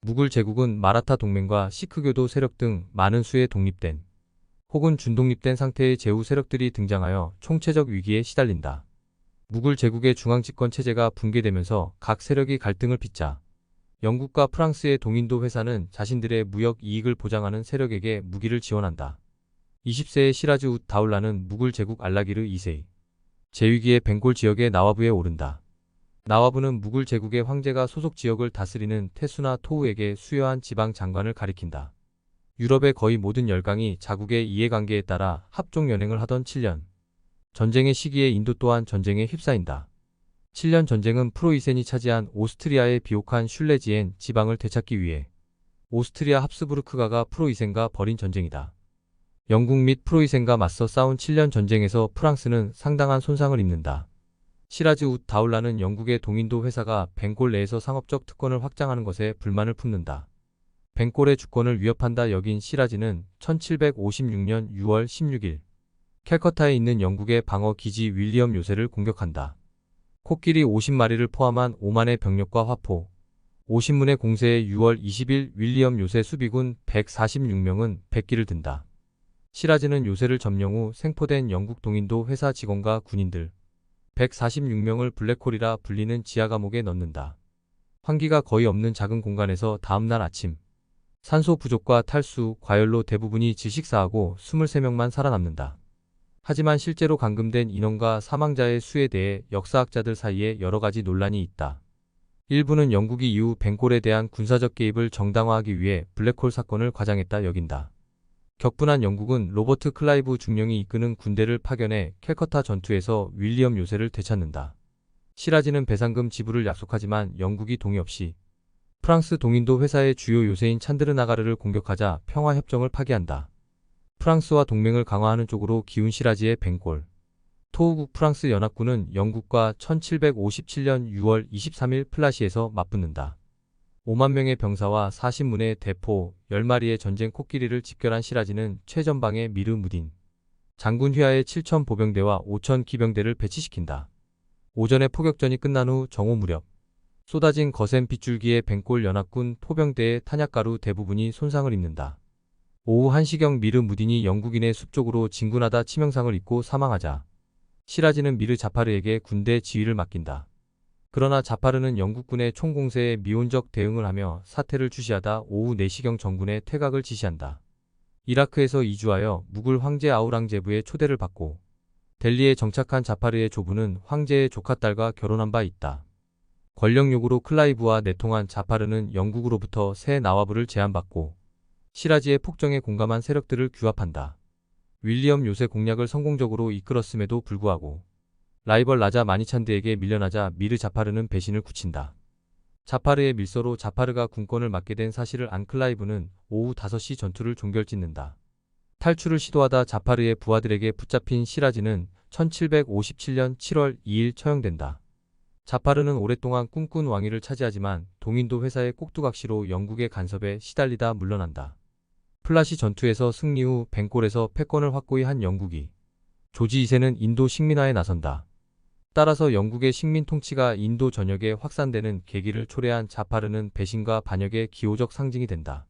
무굴 제국은 마라타 동맹과 시크교도 세력 등 많은 수의 독립된 혹은 준독립된 상태의 제후 세력들이 등장하여 총체적 위기에 시달린다. 무굴 제국의 중앙 집권 체제가 붕괴되면서 각 세력이 갈등을 빚자 영국과 프랑스의 동인도 회사는 자신들의 무역 이익을 보장하는 세력에게 무기를 지원한다. 20세의 시라즈 웃 다울라는 무굴 제국 알라기르 2세 제위기의 벵골 지역의 나와부에 오른다. 나와부는 무굴 제국의 황제가 소속 지역을 다스리는 태수나 토우에게 수여한 지방 장관을 가리킨다. 유럽의 거의 모든 열강이 자국의 이해관계에 따라 합종연행을 하던 7년 전쟁의 시기에 인도 또한 전쟁에 휩싸인다. 7년 전쟁은 프로이센이 차지한 오스트리아의 비옥한 슐레지엔 지방을 되찾기 위해 오스트리아 합스부르크가가 프로이센과 벌인 전쟁이다. 영국 및 프로이센과 맞서 싸운 7년 전쟁에서 프랑스는 상당한 손상을 입는다. 시라즈 웃 다울라는 영국의 동인도 회사가 벵골 내에서 상업적 특권을 확장하는 것에 불만을 품는다. 벵골의 주권을 위협한다 여긴 시라즈는 1756년 6월 16일 캘커타에 있는 영국의 방어 기지 윌리엄 요새를 공격한다. 코끼리 50마리를 포함한 5만의 병력과 화포, 50문의 공세에 6월 20일 윌리엄 요새 수비군 146명은 백기를 든다. 시라즈는 요새를 점령 후 생포된 영국 동인도 회사 직원과 군인들 146명을 블랙홀이라 불리는 지하 감옥에 넣는다. 환기가 거의 없는 작은 공간에서 다음날 아침 산소 부족과 탈수, 과열로 대부분이 질식사하고 23명만 살아남는다. 하지만 실제로 감금된 인원과 사망자의 수에 대해 역사학자들 사이에 여러 가지 논란이 있다. 일부는 영국이 이후 벵골에 대한 군사적 개입을 정당화하기 위해 블랙홀 사건을 과장했다 여긴다. 격분한 영국은 로버트 클라이브 중령이 이끄는 군대를 파견해 캘커타 전투에서 윌리엄 요새를 되찾는다. 시라즈는 배상금 지불을 약속하지만 영국이 동의 없이 프랑스 동인도 회사의 주요 요새인 찬드르 나가르를 공격하자 평화협정을 파기한다. 프랑스와 동맹을 강화하는 쪽으로 기운 시라즈의 벵골 토우국 프랑스 연합군은 영국과 1757년 6월 23일 플라시에서 맞붙는다. 5만 명의 병사와 40문의 대포, 10마리의 전쟁 코끼리를 집결한 시라즈는 최전방에 미르 무딘 장군 휘하의 7천 보병대와 5천 기병대를 배치시킨다. 오전에 포격전이 끝난 후 정오 무렵 쏟아진 거센 빗줄기에 벵골 연합군 포병대의 탄약가루 대부분이 손상을 입는다. 오후 1시경 미르 무딘이 영국인의 숲 쪽으로 진군하다 치명상을 입고 사망하자 시라즈는 미르 자파르에게 군대 지휘를 맡긴다. 그러나 자파르는 영국군의 총공세에 미온적 대응을 하며 사태를 주시하다 오후 4시경 정군에 퇴각을 지시한다. 이라크에서 이주하여 무굴 황제 아우랑제부의 초대를 받고 델리에 정착한 자파르의 조부는 황제의 조카딸과 결혼한 바 있다. 권력 요구로 클라이브와 내통한 자파르는 영국으로부터 새 나와부를 제안받고 시라즈의 폭정에 공감한 세력들을 규합한다. 윌리엄 요새 공략을 성공적으로 이끌었음에도 불구하고 라이벌 라자 마니찬드에게 밀려나자 미르 자파르는 배신을 굳힌다. 자파르의 밀서로 자파르가 군권을 맡게 된 사실을 안 클라이브는 오후 5시 전투를 종결짓는다. 탈출을 시도하다 자파르의 부하들에게 붙잡힌 시라즈는 1757년 7월 2일 처형된다. 자파르는 오랫동안 꿈꾼 왕위를 차지하지만 동인도 회사의 꼭두각시로 영국의 간섭에 시달리다 물러난다. 플라시 전투에서 승리 후 벵골에서 패권을 확고히 한 영국이 조지 2세는 인도 식민화에 나선다. 따라서 영국의 식민 통치가 인도 전역에 확산되는 계기를 초래한 자파르는 배신과 반역의 기호적 상징이 된다.